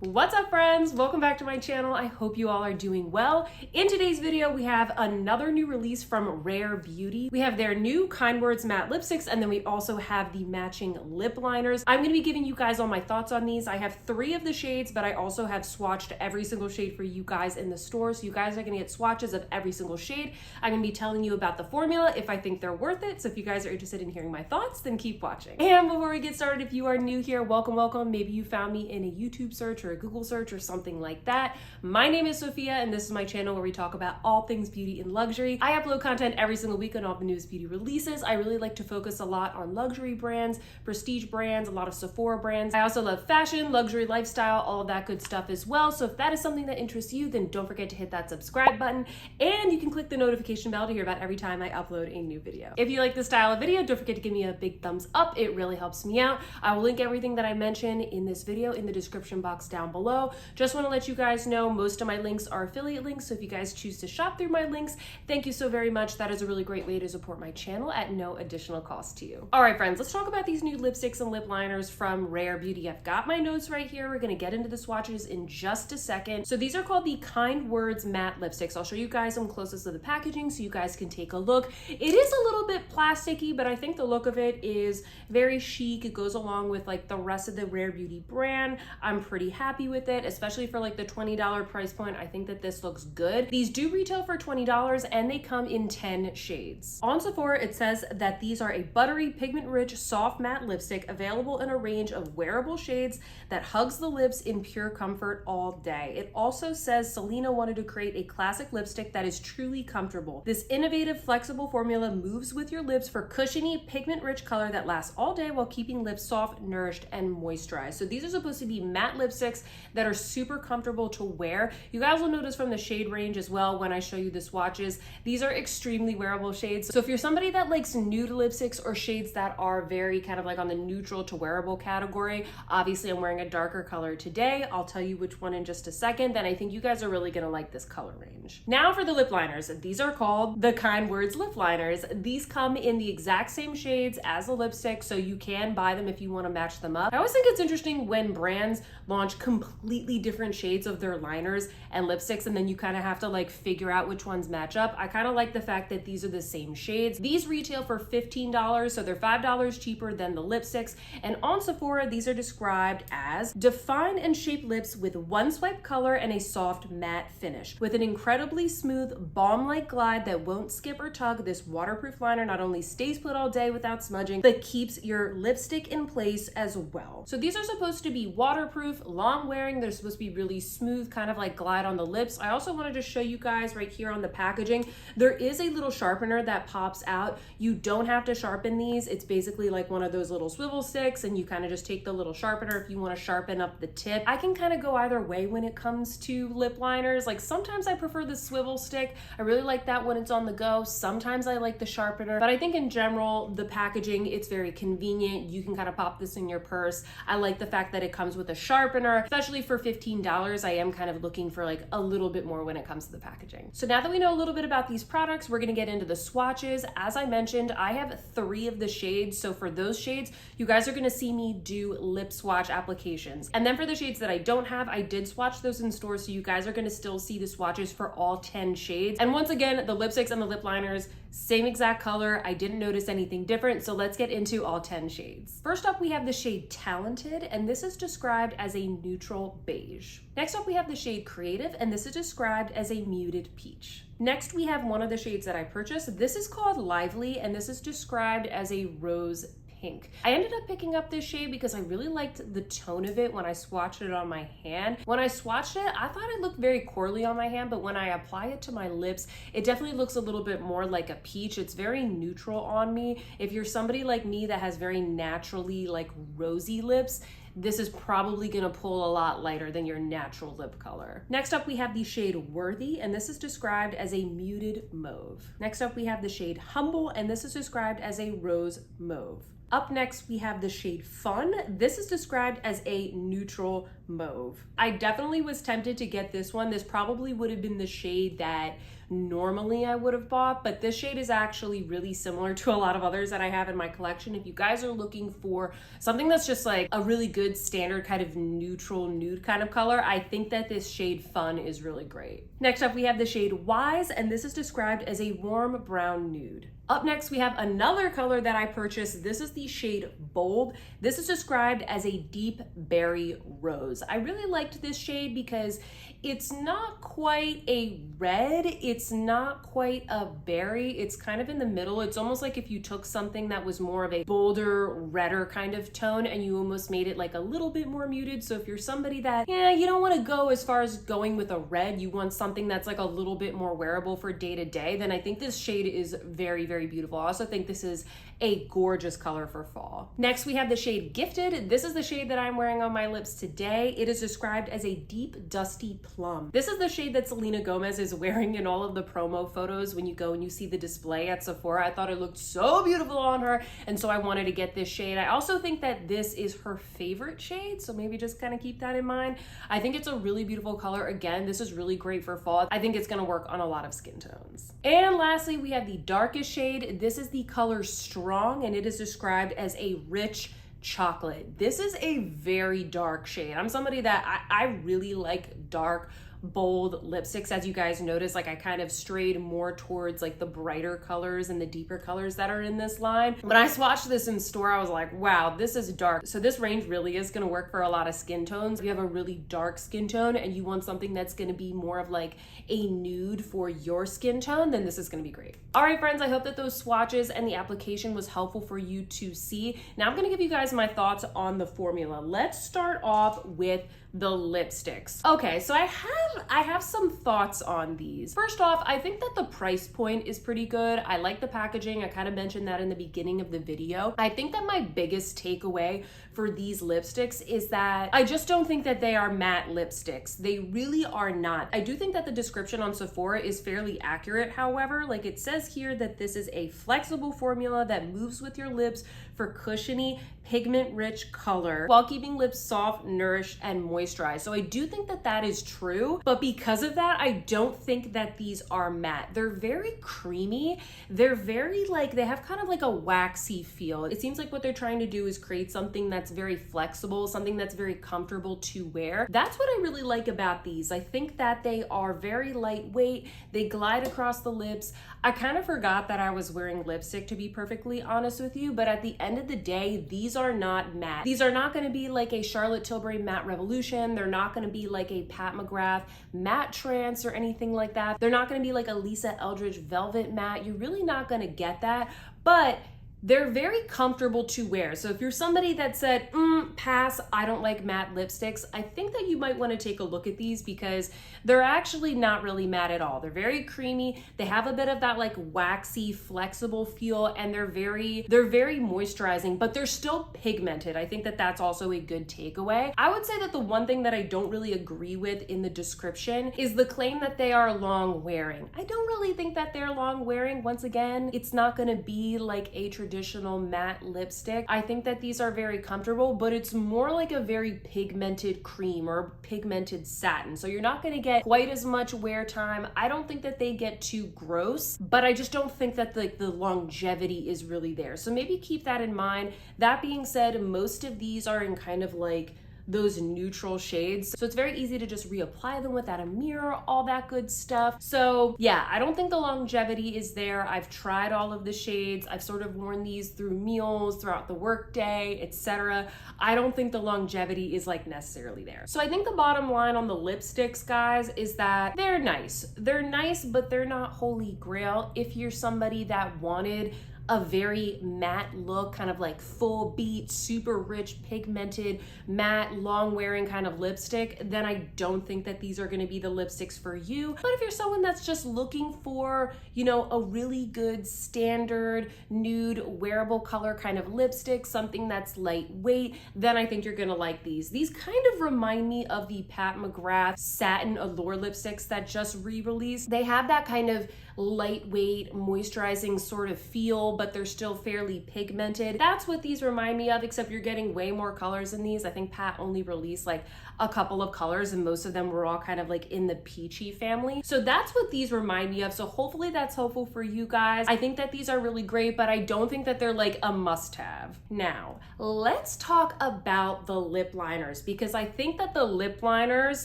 What's up, friends? Welcome back to my channel. I hope you all are doing well. In today's video, we have another new release from Rare Beauty. We have their new Kind Words matte lipsticks, and then we also have the matching lip liners. I'm gonna be giving you guys all my thoughts on these. I have 3 of the shades, but I also have swatched every single shade for you guys in the store, so you guys are gonna get swatches of every single shade. I'm gonna be telling you about the formula if I think they're worth it, so if you guys are interested in hearing my thoughts, then keep watching. And before we get started, if you are new here, welcome. Maybe you found me in a YouTube search or a Google search or something like that. My name is Sophia, and this is my channel where we talk about all things beauty and luxury. I upload content every single week on all the newest beauty releases. I really like to focus a lot on luxury brands, prestige brands, a lot of Sephora brands. I also love fashion, luxury lifestyle, all of that good stuff as well. So if that is something that interests you, then don't forget to hit that subscribe button, and you can click the notification bell to hear about every time I upload a new video. If you like this style of video, don't forget to give me a big thumbs up. It really helps me out. I will link everything that I mention in this video in the description box down below. Just want to let you guys know most of my links are affiliate links, so if you guys choose to shop through my links, thank you so very much. That is a really great way to support my channel at no additional cost to you. All right, friends, let's talk about these new lipsticks and lip liners from Rare Beauty. I've got my notes right here. We're going to get into the swatches in just a second. So these are called the Kind Words matte lipsticks. I'll show you guys some close-ups of the packaging so you guys can take a look. It is a little bit plasticky, but I think the look of it is very chic. It goes along with like the rest of the Rare Beauty brand. I'm pretty happy with it, especially for like the $20 price point. I think that this looks good. These do retail for $20 and they come in 10 shades. On Sephora, it says that these are a buttery, pigment-rich, soft matte lipstick available in a range of wearable shades that hugs the lips in pure comfort all day. It also says Selena wanted to create a classic lipstick that is truly comfortable. This innovative, flexible formula moves with your lips for cushiony, pigment-rich color that lasts all day while keeping lips soft, nourished, and moisturized. So these are supposed to be matte lipsticks that are super comfortable to wear. You guys will notice from the shade range as well when I show you the swatches, these are extremely wearable shades. So if you're somebody that likes nude lipsticks or shades that are very kind of like on the neutral to wearable category, obviously I'm wearing a darker color today. I'll tell you which one in just a second. Then I think you guys are really gonna like this color range. Now for the lip liners. These are called the Kind Words lip liners. These come in the exact same shades as the lipstick, so you can buy them if you want to match them up. I always think it's interesting when brands launch completely different shades of their liners and lipsticks, and then you kind of have to like figure out which ones match up. I kind of like the fact that these are the same shades. These retail for $15, so they're $5 cheaper than the lipsticks. And on Sephora, these are described as define and shape lips with one swipe color and a soft matte finish. With an incredibly smooth balm-like glide that won't skip or tug, this waterproof liner not only stays put all day without smudging, but keeps your lipstick in place as well. So these are supposed to be waterproof, long wearing. They're supposed to be really smooth, kind of like glide on the lips. I also wanted to show you guys right here on the packaging, there is a little sharpener that pops out. You don't have to sharpen these. It's basically like one of those little swivel sticks, and you kind of just take the little sharpener if you want to sharpen up the tip. I can kind of go either way when it comes to lip liners. Like sometimes I prefer the swivel stick. I really like that when it's on the go. Sometimes I like the sharpener, but I think in general, the packaging, it's very convenient. You can kind of pop this in your purse. I like the fact that it comes with a sharpener, especially for $15. I am kind of looking for like a little bit more when it comes to the packaging. So now that we know a little bit about these products, we're gonna get into the swatches. As I mentioned, I have 3 of the shades. So for those shades, you guys are gonna see me do lip swatch applications. And then for the shades that I don't have, I did swatch those in store. So you guys are gonna still see the swatches for all 10 shades. And once again, the lipsticks and the lip liners, same exact color. I didn't notice anything different. So let's get into all 10 shades. First up, we have the shade Talented, and this is described as a neutral beige. Next up, we have the shade Creative, and this is described as a muted peach. Next, we have one of the shades that I purchased. This is called Lively, and this is described as a rose pink. I ended up picking up this shade because I really liked the tone of it when I swatched it on my hand. When I swatched it, I thought it looked very corally on my hand, but when I apply it to my lips, it definitely looks a little bit more like a peach. It's very neutral on me. If you're somebody like me that has very naturally like rosy lips, this is probably gonna pull a lot lighter than your natural lip color. Next up, we have the shade Worthy, and this is described as a muted mauve. Next up, we have the shade Humble, and this is described as a rose mauve. Up next, we have the shade Fun. This is described as a neutral mauve. I definitely was tempted to get this one. This probably would have been the shade that normally I would have bought, but this shade is actually really similar to a lot of others that I have in my collection. If you guys are looking for something that's just like a really good standard kind of neutral nude kind of color, I think that this shade Fun is really great. Next up, we have the shade Wise, and this is described as a warm brown nude. Up next, we have another color that I purchased. This is the shade Bold. This is described as a deep berry rose. I really liked this shade because it's not quite a red, it's not quite a berry, it's kind of in the middle. It's almost like if you took something that was more of a bolder, redder kind of tone and you almost made it like a little bit more muted. So if you're somebody that, you don't want to go as far as going with a red, you want something that's like a little bit more wearable for day to day, then I think this shade is very, very beautiful. I also think this is a gorgeous color for fall. Next, we have the shade Gifted. This is the shade that I'm wearing on my lips today. It is described as a deep, dusty plum. This is the shade that Selena Gomez is wearing in all of the promo photos when you go and you see the display at Sephora. I thought it looked so beautiful on her, and so I wanted to get this shade. I also think that this is her favorite shade, so maybe just kind of keep that in mind. I think it's a really beautiful color. Again, this is really great for fall. I think it's gonna work on a lot of skin tones. And lastly, we have the darkest shade. This is the color Strong, and it is described as a rich chocolate. This is a very dark shade. I'm somebody that I really like dark, bold lipsticks. As you guys notice, like I kind of strayed more towards like the brighter colors and the deeper colors that are in this line. When I swatched this in store, I was like, wow, this is dark. So this range really is going to work for a lot of skin tones. If you have a really dark skin tone and you want something that's going to be more of like a nude for your skin tone, then this is going to be great. All right, friends, I hope that those swatches and the application was helpful for you to see. Now I'm going to give you guys my thoughts on the formula. Let's start off with the lipsticks. Okay, so I have some thoughts on these. First off, I think that the price point is pretty good. I like the packaging. I kind of mentioned that in the beginning of the video. I think that my biggest takeaway for these lipsticks is that I just don't think that they are matte lipsticks. They really are not. I do think that the description on Sephora is fairly accurate, however. Like it says here that this is a flexible formula that moves with your lips for cushiony, pigment-rich color while keeping lips soft, nourished, and moisturized. So I do think that that is true, but because of that, I don't think that these are matte. They're very creamy. They're very like, they have kind of like a waxy feel. It seems like what they're trying to do is create something that's very flexible, something that's very comfortable to wear. That's what I really like about these. I think that they are very lightweight. They glide across the lips. I kind of forgot that I was wearing lipstick, to be perfectly honest with you, but at the end of the day, these are not matte. These are not going to be like a Charlotte Tilbury Matte Revolution. They're not going to be like a Pat McGrath Matte Trance or anything like that. They're not going to be like a Lisa Eldridge Velvet Matte. You're really not going to get that, but they're very comfortable to wear. So if you're somebody that said, pass, I don't like matte lipsticks, I think that you might want to take a look at these because they're actually not really matte at all. They're very creamy. They have a bit of that like waxy, flexible feel, and they're very moisturizing, but they're still pigmented. I think that that's also a good takeaway. I would say that the one thing that I don't really agree with in the description is the claim that they are long wearing. I don't really think that they're long wearing. Once again, it's not going to be like a traditional matte lipstick. I think that these are very comfortable, but it's more like a very pigmented cream or pigmented satin. So you're not going to get quite as much wear time. I don't think that they get too gross, but I just don't think that the longevity is really there. So maybe keep that in mind. That being said, most of these are in kind of like those neutral shades. So it's very easy to just reapply them without a mirror, all that good stuff. So yeah, I don't think the longevity is there. I've tried all of the shades. I've sort of worn these through meals, throughout the workday, etc. I don't think the longevity is like necessarily there. So I think the bottom line on the lipsticks, guys, is that they're nice. They're nice, but they're not holy grail. If you're somebody that wanted a very matte look, kind of like full beat, super rich, pigmented, matte, long wearing kind of lipstick, then I don't think that these are gonna be the lipsticks for you. But if you're someone that's just looking for, you know, a really good standard nude wearable color kind of lipstick, something that's lightweight, then I think you're gonna like these. These kind of remind me of the Pat McGrath Satin Allure lipsticks that just re-released. They have that kind of lightweight, moisturizing sort of feel, but they're still fairly pigmented. That's what these remind me of, except you're getting way more colors in these. I think Pat only released like a couple of colors and most of them were all kind of like in the peachy family. So that's what these remind me of. So hopefully that's helpful for you guys. I think that these are really great, but I don't think that they're like a must-have. Now, let's talk about the lip liners, because I think that the lip liners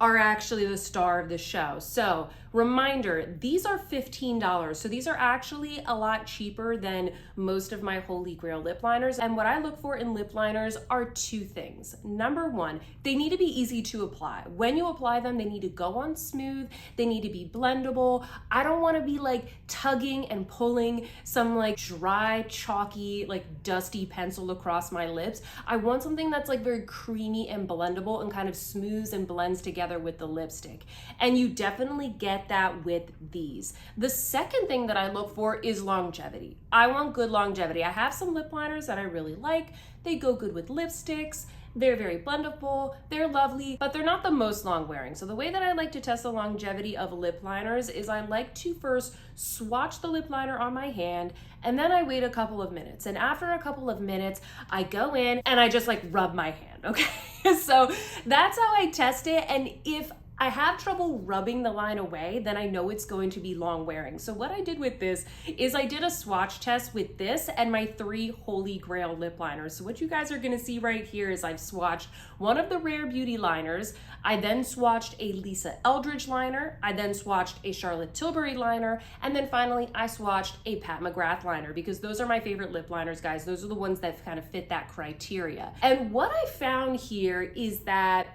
are actually the star of the show. So reminder, these are $15. So these are actually a lot cheaper than most of my Holy Grail lip liners. And what I look for in lip liners are two things. Number one, they need to be easy to apply. When you apply them, they need to go on smooth. They need to be blendable. I don't want to be like tugging and pulling some like dry, chalky, like dusty pencil across my lips. I want something that's like very creamy and blendable and kind of smooths and blends together with the lipstick. And you definitely get that with these. The second thing that I look for is longevity. I want good longevity. I have some lip liners that I really like. They go good with lipsticks. They're very blendable, they're lovely, but they're not the most long wearing. So the way that I like to test the longevity of lip liners is I like to first swatch the lip liner on my hand, and then I wait a couple of minutes. And after a couple of minutes, I go in and I just like rub my hand, okay? So that's how I test it. And if I have trouble rubbing the line away, then I know it's going to be long wearing. So what I did with this is I did a swatch test with this and my 3 Holy Grail lip liners. So what you guys are gonna see right here is I've swatched one of the Rare Beauty liners. I then swatched a Lisa Eldridge liner. I then swatched a Charlotte Tilbury liner. And then finally, I swatched a Pat McGrath liner, because those are my favorite lip liners, guys. Those are the ones that kind of fit that criteria. And what I found here is that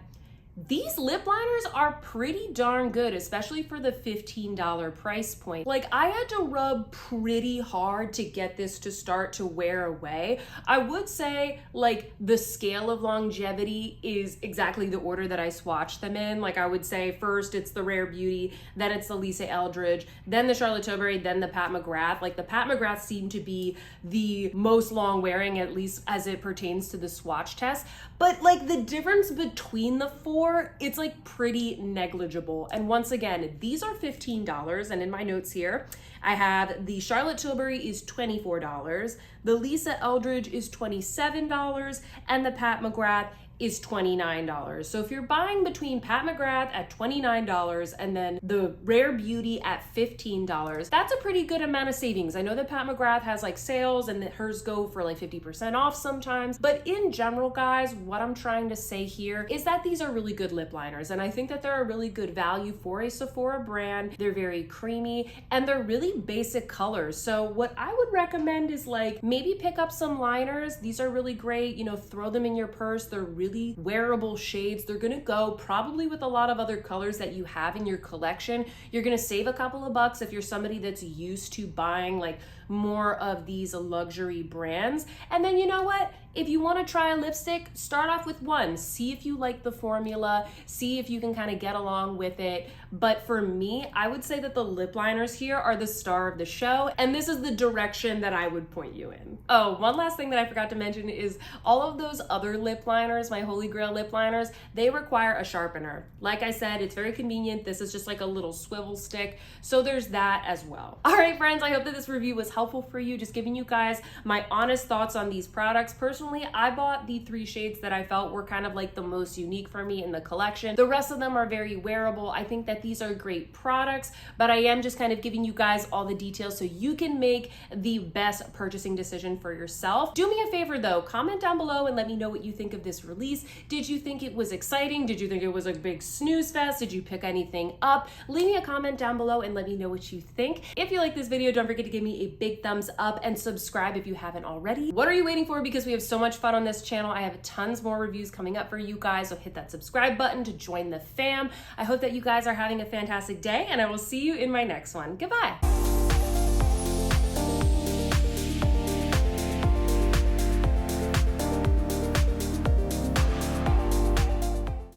these lip liners are pretty darn good, especially for the $15 price point. Like, I had to rub pretty hard to get this to start to wear away. I would say like the scale of longevity is exactly the order that I swatched them in. Like, I would say first it's the Rare Beauty, then it's the Lisa Eldridge, then the Charlotte Tilbury, then the Pat McGrath. Like, the Pat McGrath seemed to be the most long wearing, at least as it pertains to the swatch test. But like the difference between the 4, it's like pretty negligible. And once again, these are $15. And in my notes here, I have the Charlotte Tilbury is $24, the Lisa Eldridge is $27, and the Pat McGrath is $29. So if you're buying between Pat McGrath at $29 and then the Rare Beauty at $15, that's a pretty good amount of savings. I know that Pat McGrath has like sales and that hers go for like 50% off sometimes, but in general, guys, what I'm trying to say here is that these are really good lip liners, and I think that they're a really good value for a Sephora brand. They're very creamy and they're really basic colors. So what I would recommend is like maybe pick up some liners. These are really great, you know, throw them in your purse. They're really wearable shades. They're gonna go probably with a lot of other colors that you have in your collection. You're gonna save a couple of bucks if you're somebody that's used to buying like more of these luxury brands. And then you know what? If you want to try a lipstick, start off with one. See if you like the formula, see if you can kind of get along with it. But for me, I would say that the lip liners here are the star of the show, and this is the direction that I would point you in. Oh, one last thing that I forgot to mention is all of those other lip liners, my Holy Grail lip liners, they require a sharpener. Like I said, it's very convenient. This is just like a little swivel stick. So there's that as well. All right, friends, I hope that this review was helpful for you, just giving you guys my honest thoughts on these products. Personally, I bought the 3 shades that I felt were kind of like the most unique for me in the collection. The rest of them are very wearable. I think that these are great products, but I am just kind of giving you guys all the details so you can make the best purchasing decision for yourself. Do me a favor though, comment down below and let me know what you think of this release. Did you think it was exciting? Did you think it was a big snooze fest? Did you pick anything up? Leave me a comment down below and let me know what you think. If you like this video, don't forget to give me a big thumbs up and subscribe if you haven't already. What are you waiting for? Because we have so much fun on this channel. I have tons more reviews coming up for you guys, so hit that subscribe button to join the fam. I hope that you guys are having a fantastic day, and I will see you in my next one. Goodbye.